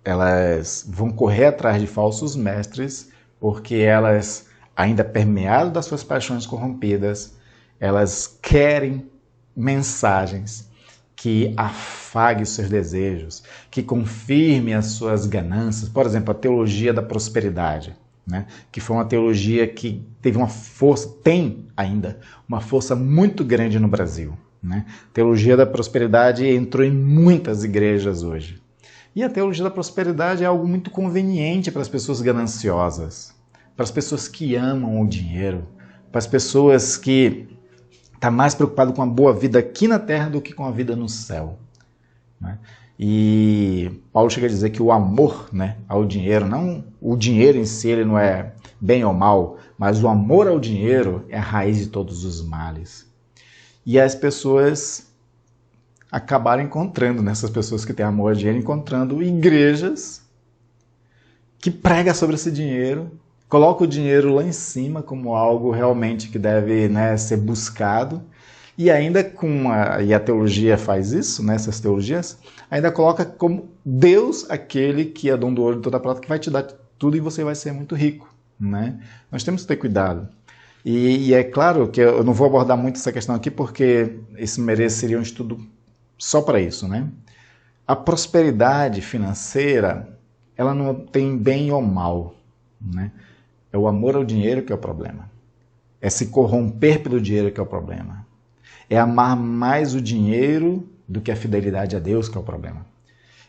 Speaker 1: elas vão correr atrás de falsos mestres, porque elas, ainda permeadas das suas paixões corrompidas, elas querem mensagens que afaguem os seus desejos, que confirmem as suas ganâncias. Por exemplo, a teologia da prosperidade, né? Que foi uma teologia que teve uma força, tem ainda uma força muito grande no Brasil, né? A teologia da prosperidade entrou em muitas igrejas hoje. E a teologia da prosperidade é algo muito conveniente para as pessoas gananciosas, para as pessoas que amam o dinheiro, para as pessoas que estão mais preocupadas com a boa vida aqui na terra do que com a vida no céu, né? E Paulo chega a dizer que o amor, né, ao dinheiro, não o dinheiro em si, ele não é bem ou mal, mas o amor ao dinheiro é a raiz de todos os males. E as pessoas acabaram encontrando, nessas pessoas que têm amor ao dinheiro, encontrando igrejas que pregam sobre esse dinheiro, colocam o dinheiro lá em cima como algo realmente que deve, né, ser buscado, e ainda e a teologia faz isso, né, essas teologias, ainda coloca como Deus aquele que é dono do ouro e toda a prata, que vai te dar tudo e você vai ser muito rico, né? Nós temos que ter cuidado. E é claro que eu não vou abordar muito essa questão aqui, porque isso mereceria um estudo só para isso, né? A prosperidade financeira, ela não tem bem ou mal, né? É o amor ao dinheiro que é o problema. É se corromper pelo dinheiro que é o problema. É amar mais o dinheiro do que a fidelidade a Deus que é o problema.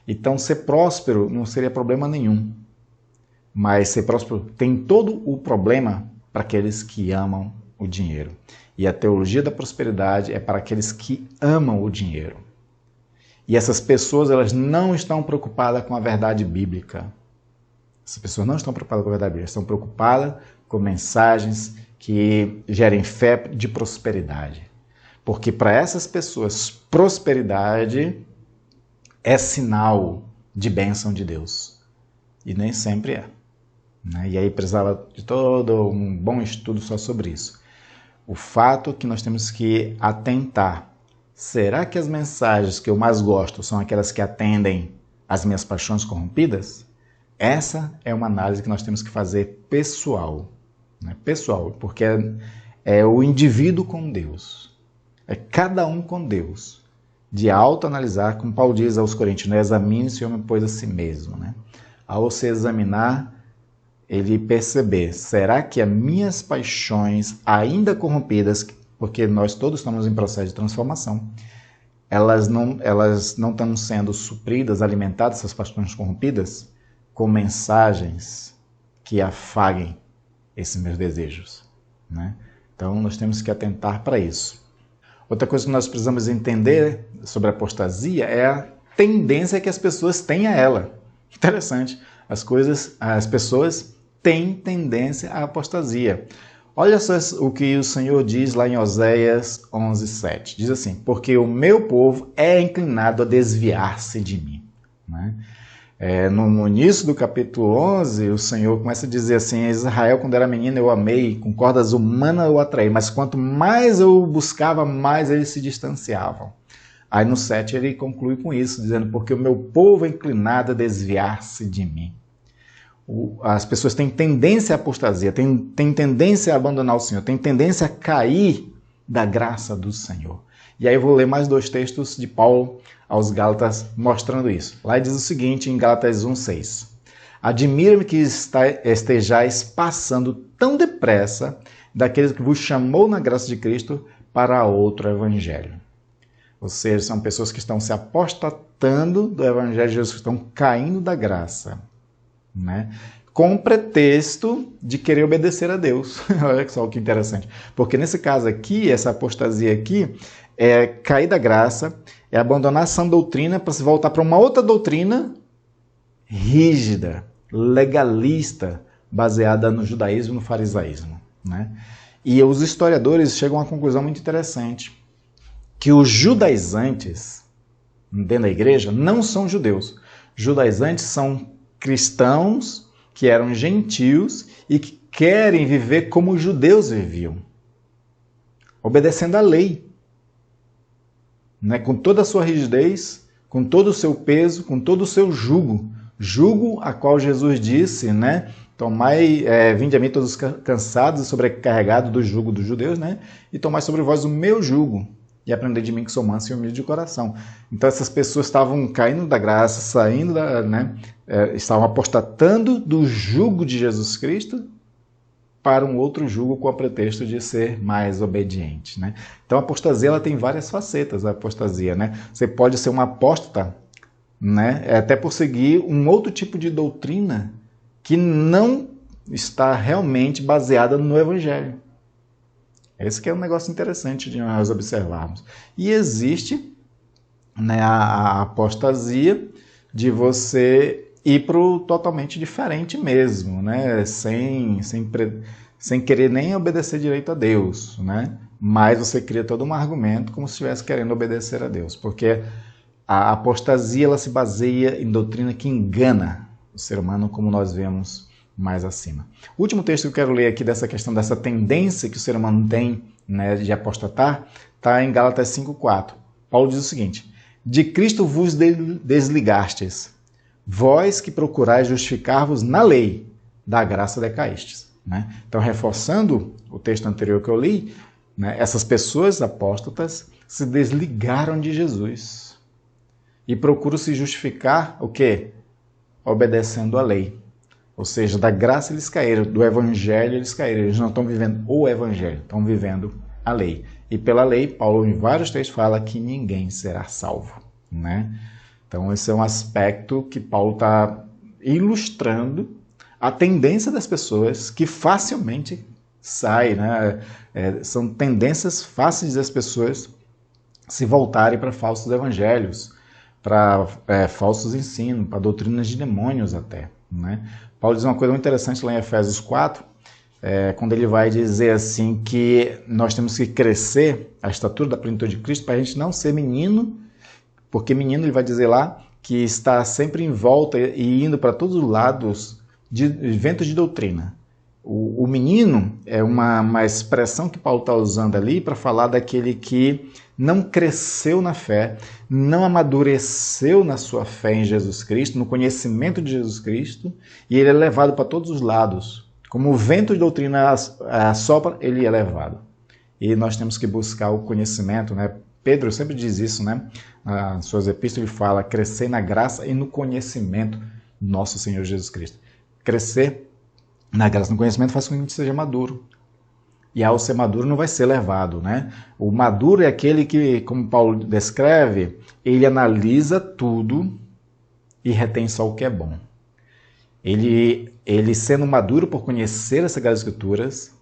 Speaker 1: Então, ser próspero não seria problema nenhum. Mas ser próspero tem todo o problema para aqueles que amam o dinheiro. E a teologia da prosperidade é para aqueles que amam o dinheiro. E essas pessoas, elas não estão preocupadas com a verdade bíblica. Essas pessoas não estão preocupadas com a verdade bíblica, estão preocupadas com mensagens que gerem fé de prosperidade. Porque para essas pessoas, prosperidade é sinal de bênção de Deus. E nem sempre é, né? E aí precisava de todo um bom estudo só sobre isso. O fato que nós temos que atentar. Será que as mensagens que eu mais gosto são aquelas que atendem às minhas paixões corrompidas? Essa é uma análise que nós temos que fazer pessoal, né? Pessoal, porque é o indivíduo com Deus. É cada um com Deus. De autoanalisar, como Paulo diz aos Coríntios, né? Examine-se o homem, pois, a si mesmo, né? Ao se examinar, ele perceber, será que as minhas paixões ainda corrompidas, porque nós todos estamos em processo de transformação, elas não estão sendo supridas, alimentadas, essas paixões corrompidas, com mensagens que afaguem esses meus desejos, né? Então, nós temos que atentar para isso. Outra coisa que nós precisamos entender sobre a apostasia é a tendência que as pessoas têm a ela. Interessante. As pessoas têm tendência à apostasia. Olha só o que o Senhor diz lá em Oséias 11:7. Diz assim, porque o meu povo é inclinado a desviar-se de mim, né? No início do capítulo 11, o Senhor começa a dizer assim, Israel, quando era menino, eu amei, com cordas humanas eu atraí, mas quanto mais eu buscava, mais eles se distanciavam. Aí no 7 ele conclui com isso, dizendo, porque o meu povo é inclinado a desviar-se de mim. As pessoas têm tendência à apostasia, têm tendência a abandonar o Senhor, têm tendência a cair da graça do Senhor. E aí eu vou ler mais 2 textos de Paulo aos Gálatas mostrando isso. Lá diz o seguinte em Gálatas 1:6. Admira-me que estejais passando tão depressa daqueles que vos chamou na graça de Cristo para outro evangelho. Ou seja, são pessoas que estão se apostatando do evangelho de Jesus, que estão caindo da graça, né? Com o pretexto de querer obedecer a Deus. Olha só que interessante. Porque nesse caso aqui, essa apostasia aqui, é cair da graça, é abandonar a sã doutrina para se voltar para uma outra doutrina rígida, legalista, baseada no judaísmo e no farisaísmo, né? E os historiadores chegam a uma conclusão muito interessante, que os judaizantes, dentro da igreja, não são judeus. Judaizantes são cristãos que eram gentios e que querem viver como os judeus viviam, obedecendo à lei. né, com toda a sua rigidez, com todo o seu peso, com todo o seu jugo. Jugo a qual Jesus disse, né? Tomai, vinde a mim todos os cansados e sobrecarregados do jugo dos judeus, né? E tomai sobre vós o meu jugo e aprendei de mim que sou manso e humilde de coração. Então essas pessoas estavam caindo da graça, saindo estavam apostatando do jugo de Jesus Cristo para um outro jugo com o pretexto de ser mais obediente, né? Então a apostasia ela tem várias facetas, a apostasia, né? Você pode ser um apóstata, né? Até por seguir um outro tipo de doutrina que não está realmente baseada no Evangelho. Esse que é um negócio interessante de nós observarmos. E existe, né, a apostasia de você ir para o totalmente diferente mesmo, né? Sem querer nem obedecer direito a Deus, né? Mas você cria todo um argumento como se estivesse querendo obedecer a Deus, porque a apostasia ela se baseia em doutrina que engana o ser humano, como nós vemos mais acima. O último texto que eu quero ler aqui dessa questão, dessa tendência que o ser humano tem, né, de apostatar, está em Gálatas 5,4. Paulo diz o seguinte: de Cristo vos desligastes, vós que procurais justificar-vos na lei, da graça decaístes. Né? Então, reforçando o texto anterior que eu li, né, essas pessoas apóstatas se desligaram de Jesus e procuram se justificar o quê? Obedecendo a lei. Ou seja, da graça eles caíram, do evangelho eles caíram. Eles não estão vivendo o evangelho, estão vivendo a lei. E pela lei, Paulo em vários textos fala que ninguém será salvo. Né? Então esse é um aspecto que Paulo está ilustrando a tendência das pessoas que facilmente saem. Né? São tendências fáceis das pessoas se voltarem para falsos evangelhos, para falsos ensinos, para doutrinas de demônios até. Né? Paulo diz uma coisa muito interessante lá em Efésios 4, quando ele vai dizer assim que nós temos que crescer a estatura da plenitude de Cristo para a gente não ser menino, porque menino ele vai dizer lá que está sempre em volta e indo para todos os lados de ventos de doutrina. O menino é uma expressão que Paulo está usando ali para falar daquele que não cresceu na fé, não amadureceu na sua fé em Jesus Cristo, no conhecimento de Jesus Cristo, e ele é levado para todos os lados. Como o vento de doutrina assopra, ele é levado. E nós temos que buscar o conhecimento, né? Pedro sempre diz isso, né? Nas suas epístolas ele fala, crescer na graça e no conhecimento do nosso Senhor Jesus Cristo. Crescer na graça e no conhecimento faz com que a gente seja maduro. E ao ser maduro não vai ser levado, né? O maduro é aquele que, como Paulo descreve, ele analisa tudo e retém só o que é bom. Ele sendo maduro por conhecer as Sagradas Escrituras,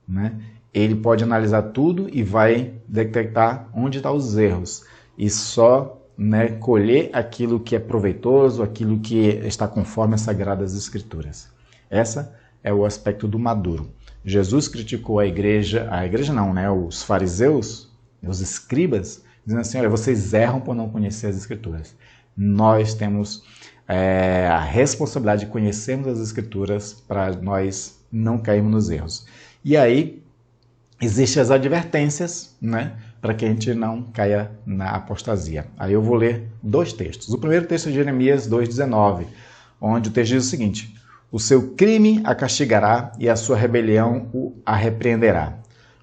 Speaker 1: né? Ele pode analisar tudo e vai detectar onde estão os erros. E só, né, colher aquilo que é proveitoso, aquilo que está conforme as Sagradas Escrituras. Esse é o aspecto do maduro. Jesus criticou a igreja não, né? Os fariseus, os escribas, dizendo assim, olha, vocês erram por não conhecer as Escrituras. Nós temos a responsabilidade de conhecermos as Escrituras para nós não cairmos nos erros. E aí, existem as advertências, né? Para que a gente não caia na apostasia. Aí eu vou ler dois textos. O primeiro texto é de Jeremias 2,19, onde o texto diz o seguinte: o seu crime a castigará e a sua rebelião a repreenderá.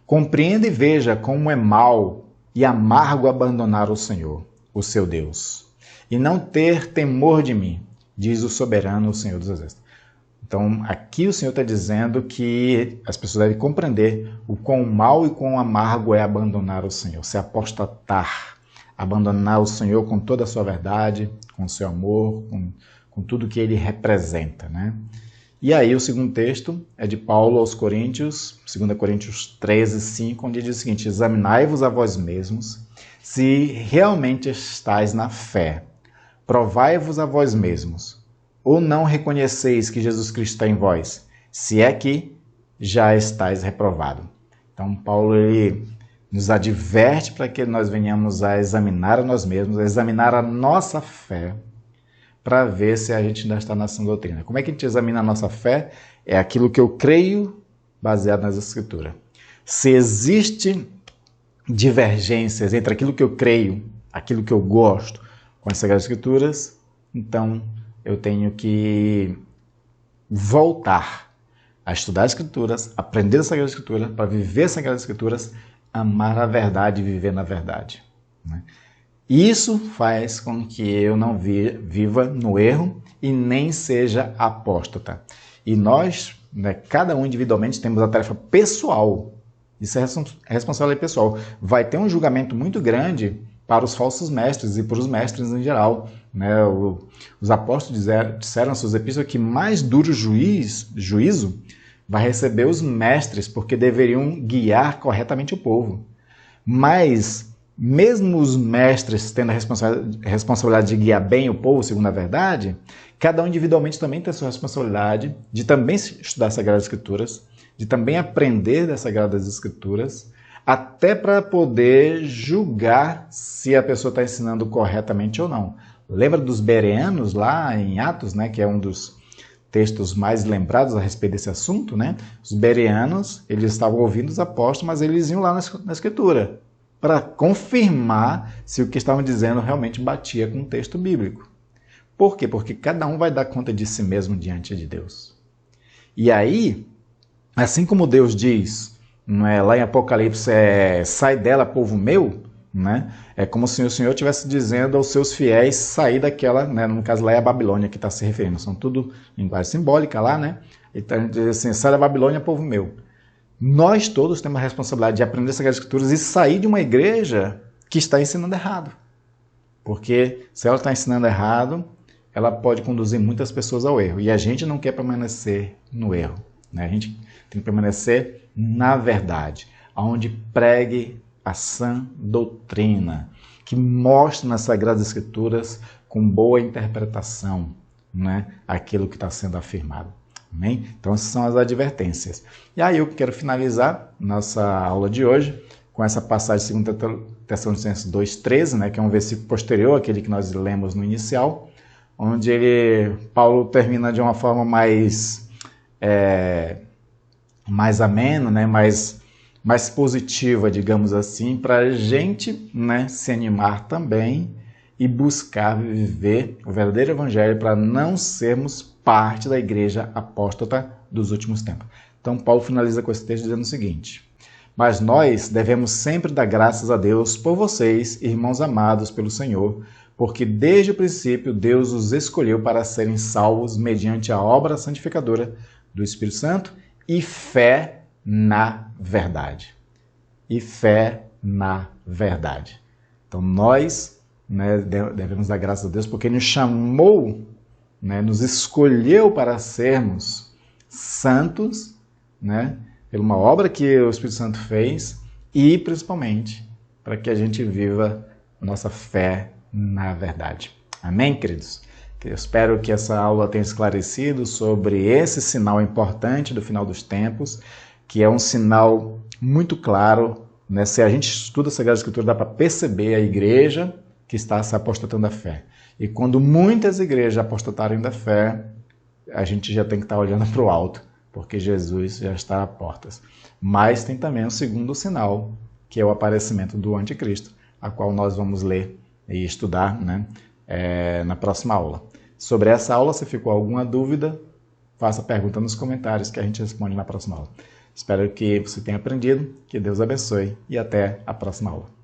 Speaker 1: Compreenda e veja como é mau e amargo abandonar o Senhor, o seu Deus, e não ter temor de mim, diz o soberano, o Senhor dos Exércitos. Então, aqui o Senhor está dizendo que as pessoas devem compreender o quão mau e quão amargo é abandonar o Senhor, se apostatar, abandonar o Senhor com toda a sua verdade, com o seu amor, com tudo que ele representa, né? E aí o segundo texto é de Paulo aos Coríntios, 2 Coríntios 13:5, onde diz o seguinte: examinai-vos a vós mesmos, se realmente estáis na fé. Provai-vos a vós mesmos, ou não reconheceis que Jesus Cristo está em vós, se é que já estáis reprovado. Então Paulo ele nos adverte para que nós venhamos a examinar a nós mesmos, a examinar a nossa fé, para ver se a gente ainda está na sã doutrina. Como é que a gente examina a nossa fé? É aquilo que eu creio baseado nas Escrituras. Se existe divergências entre aquilo que eu creio aquilo que eu gosto com as Sagradas Escrituras, então eu tenho que voltar a estudar as Escrituras, aprender a Sagrada Escritura, para viver as Sagradas Escrituras, amar a verdade e viver na verdade. Né? Isso faz com que eu não viva no erro e nem seja apóstata. E nós, né, cada um individualmente, temos a tarefa pessoal. Isso é responsabilidade pessoal. Vai ter um julgamento muito grande para os falsos mestres e para os mestres em geral. Né? Os apóstolos disseram em suas epístolas que mais duro juízo vai receber os mestres, porque deveriam guiar corretamente o povo. Mas, mesmo os mestres tendo a responsabilidade de guiar bem o povo, segundo a verdade, cada um individualmente também tem a sua responsabilidade de também estudar as Sagradas Escrituras, de também aprender das Sagradas Escrituras, até para poder julgar se a pessoa está ensinando corretamente ou não. Lembra dos bereanos lá em Atos, né, que é um dos textos mais lembrados a respeito desse assunto, né? Os bereanos, eles estavam ouvindo os apóstolos, mas eles iam lá na Escritura para confirmar se o que estavam dizendo realmente batia com o texto bíblico. Por quê? Porque cada um vai dar conta de si mesmo diante de Deus. E aí, assim como Deus diz, não é, lá em Apocalipse, sai dela, povo meu, né? É como se o Senhor estivesse dizendo aos seus fiéis sair daquela, né? No caso lá é a Babilônia que está se referindo, são tudo linguagem simbólica lá, né? Então, diz assim, sai da Babilônia, povo meu. Nós todos temos a responsabilidade de aprender as Sagradas Escrituras e sair de uma igreja que está ensinando errado. Porque se ela está ensinando errado, ela pode conduzir muitas pessoas ao erro. E a gente não quer permanecer no erro. Né? A gente tem que permanecer na verdade, onde pregue a sã doutrina, que mostre nas Sagradas Escrituras com boa interpretação, né, aquilo que está sendo afirmado. Amém? Então, essas são as advertências. E aí eu quero finalizar nossa aula de hoje com essa passagem de 2 Tessalonicenses 2,13, né, que é um versículo posterior àquele que nós lemos no inicial, onde Paulo termina de uma forma mais amena, né, mais positiva, digamos assim, para a gente, né, se animar também e buscar viver o verdadeiro evangelho para não sermos parte da igreja apóstata dos últimos tempos. Então, Paulo finaliza com esse texto dizendo o seguinte: mas nós devemos sempre dar graças a Deus por vocês, irmãos amados pelo Senhor, porque desde o princípio Deus os escolheu para serem salvos mediante a obra santificadora do Espírito Santo e fé na verdade. E fé na verdade. Então nós, né, devemos dar graças a Deus porque Ele nos chamou, né, nos escolheu para sermos santos, né, por uma obra que o Espírito Santo fez e principalmente para que a gente viva nossa fé na verdade. Amém, queridos? Eu espero que essa aula tenha esclarecido sobre esse sinal importante do final dos tempos, que é um sinal muito claro, né? Se a gente estuda a Sagrada Escritura, dá para perceber a igreja que está se apostatando da fé. E quando muitas igrejas apostatarem da fé, a gente já tem que estar olhando para o alto, porque Jesus já está a portas. Mas tem também um segundo sinal, que é o aparecimento do anticristo, a qual nós vamos ler e estudar, né, na próxima aula. Sobre essa aula, se ficou alguma dúvida, faça pergunta nos comentários que a gente responde na próxima aula. Espero que você tenha aprendido, que Deus abençoe e até a próxima aula.